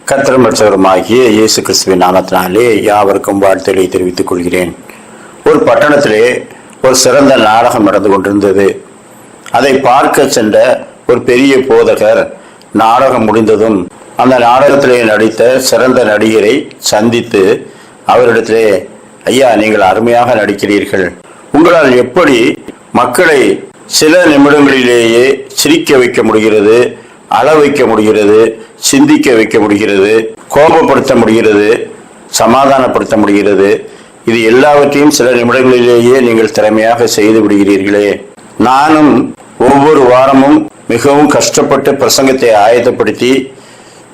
கர்த்தரும் இரட்சகருமாகிய இயேசு கிறிஸ்துவின் நாமத்தினாலே யாவருக்கும் வாழ்த்துக்களை தெரிவித்துக் கொள்கிறேன். ஒரு பட்டணத்திலே ஒரு சிறந்த நாடகம் நடந்து கொண்டிருந்தது. அதை பார்க்க சென்ற ஒரு பெரிய போதகர் நாடகம் முடிந்ததும் அந்த நாடகத்திலே நடித்த சிறந்த நடிகரை சந்தித்து அவரிடத்திலே, ஐயா, நீங்கள் அருமையாக நடிக்கிறீர்கள், உங்களால் எப்படி மக்களை சில நிமிடங்களிலேயே சிரிக்க வைக்க முடிகிறது, அழ வைக்க முடிகிறது, சிந்திக்க வைக்க முடிகிறது, கோபப்படுத்த முடிகிறது, சமாதானப்படுத்த முடிகிறது, இது எல்லாவற்றையும் சில நிமிடங்களிலேயே நீங்கள் திறமையாக செய்து விடுகிறீர்களே. நானும் ஒவ்வொரு வாரமும் மிகவும் கஷ்டப்பட்டு பிரசங்கத்தை ஆயத்தப்படுத்தி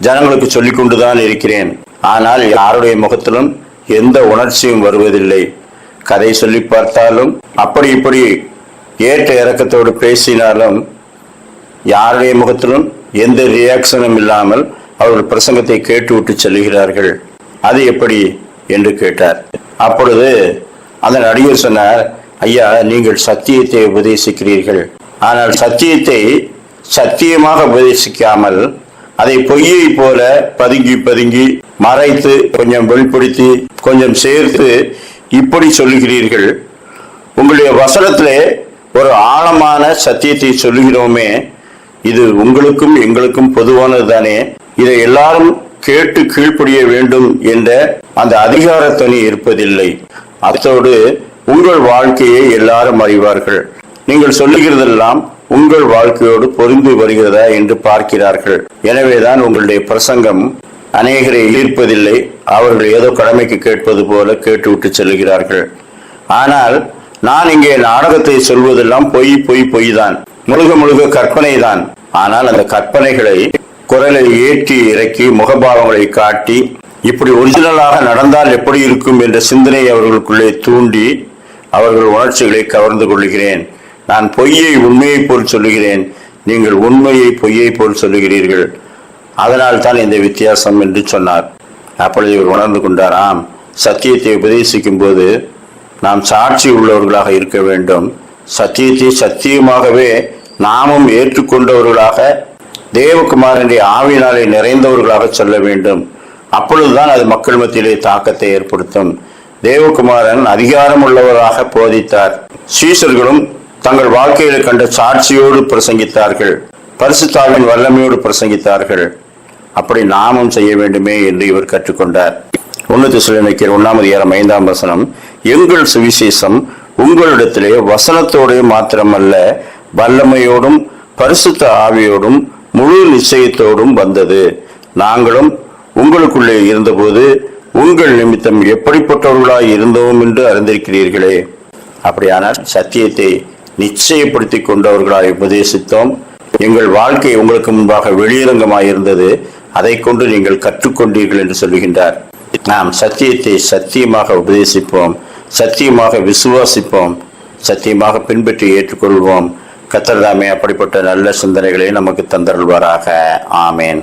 ஜனங்களுக்கு சொல்லிக் கொண்டுதான் இருக்கிறேன். ஆனால் யாருடைய முகத்திலும் எந்த உணர்ச்சியும் வருவதில்லை. கதை சொல்லி பார்த்தாலும் அப்படி இப்படி ஏற்ற இறக்கத்தோடு பேசினாலும் யாருடைய முகத்திலும் எந்த ரியாக்ஷனும் இல்லாமல் அவர்கள் பிரசங்கத்தை கேட்டுவிட்டு செல்கிறார்கள். அது எப்படி என்று கேட்டார். அப்பொழுது அந்த நடிகர் சொன்னார், ஐயா, நீங்கள் சத்தியத்தை உபதேசிக்கிறீர்கள், ஆனால் சத்தியத்தை சத்தியமாக உபதேசிக்காமல் அதை பொய்யை போல பதுங்கி பதுங்கி மறைத்து கொஞ்சம் வெளிப்படுத்தி கொஞ்சம் சேர்த்து இப்படி சொல்லுகிறீர்கள். உங்களுடைய வசனத்திலே ஒரு ஆழமான சத்தியத்தை சொல்லுகிறோமே, இது உங்களுக்கும் எங்களுக்கும் பொதுவானது தானே, இதை எல்லாரும் கேட்டு கீழ்ப்படிய வேண்டும் என்ற அந்த அதிகாரத்தனி இருப்பதில்லை. அத்தோடு உங்கள் வாழ்க்கையை எல்லாரும் அறிவார்கள், நீங்கள் சொல்லுகிறதெல்லாம் உங்கள் வாழ்க்கையோடு பொருந்தி வருகிறதா என்று பார்க்கிறார்கள். எனவேதான் உங்களுடைய பிரசங்கம் அநேகரை ஈர்ப்பதில்லை. அவர்கள் ஏதோ கடமைக்கு கேட்பது போல கேட்டுவிட்டு செல்கிறார்கள். ஆனால் நான் இங்கே நாடகத்தை சொல்வதெல்லாம் பொய் பொய் பொய் தான், முழுக முழுக கற்பனை தான். ஆனால் அந்த கற்பனைகளை குரலை ஏற்றி இறக்கி முகபாவங்களை காட்டி இப்படி ஒரிஜினலாக நடந்தால் எப்படி இருக்கும் என்ற சிந்தனை அவர்களுக்குள்ளே தூண்டி அவர்கள் உணர்ச்சிகளை கவர்ந்து கொள்கிறேன். நான் பொய்யை உண்மையை போல் சொல்லுகிறேன், நீங்கள் உண்மையை பொய்யை போல் சொல்லுகிறீர்கள், அதனால் தான் இந்த வித்தியாசம் என்று சொன்னார். அப்பொழுது இவர் உணர்ந்து கொண்டாராம், சத்தியத்தை உபதேசிக்கும் போது நாம் சாட்சி உள்ளவர்களாக இருக்க வேண்டும். சத்தியத்தை சத்தியமாகவே நாமும் ஏற்றுக்கொண்டவர்களாக தேவகுமாரனுடைய ஆவியினாலே நிறைந்தவர்களாக சொல்ல வேண்டும். அப்பொழுதுதான் அது மக்கள் மத்தியிலே தாக்கத்தை ஏற்படுத்தும். தேவகுமாரன் அதிகாரம் உள்ளவராக போதித்தார். சீஷர்களும் தங்கள் வாழ்க்கையில கண்ட சாட்சியோடு பிரசங்கித்தார்கள், பரிசுத்தாவின் வல்லமையோடு பிரசங்கித்தார்கள். அப்படி நாமும் செய்ய வேண்டுமே என்று இவர் கற்றுக்கொண்டார். 1 தெசலோனிக்கேயர் 1:5 எங்கள் சுவிசேஷம் உங்களிடத்திலே வசனத்தோடு மாத்திரமல்ல, வல்லமையோடும் பரிசுத்த ஆவியோடும் முழு நிச்சயத்தோடும் வந்தது. நாங்களும் உங்களுக்குள்ளே இருந்தபோது உங்கள் நிமித்தம் எப்படிப்பட்டவர்களாய் இருந்தோம் என்று அறிந்திருக்கிறீர்களே. அப்படியானால் சத்தியத்தை நிச்சயப்படுத்தி கொண்டவர்களாய் உபதேசித்தோம். எங்கள் வாழ்க்கை உங்களுக்கு முன்பாக வெளியரங்கமாயிருந்தது, அதை கொண்டு நீங்கள் கற்றுக்கொண்டீர்கள் என்று சொல்லுகின்றார். நாம் சத்தியத்தை சத்தியமாக உபதேசிப்போம், சத்தியமாக விசுவாசிப்போம், சத்தியமாக பின்பற்றி ஏற்றுக்கொள்வோம். கர்த்தர் தாமே அப்படிப்பட்ட நல்ல சிந்தனைகளை நமக்கு தந்தருள்வாராக. ஆமேன்.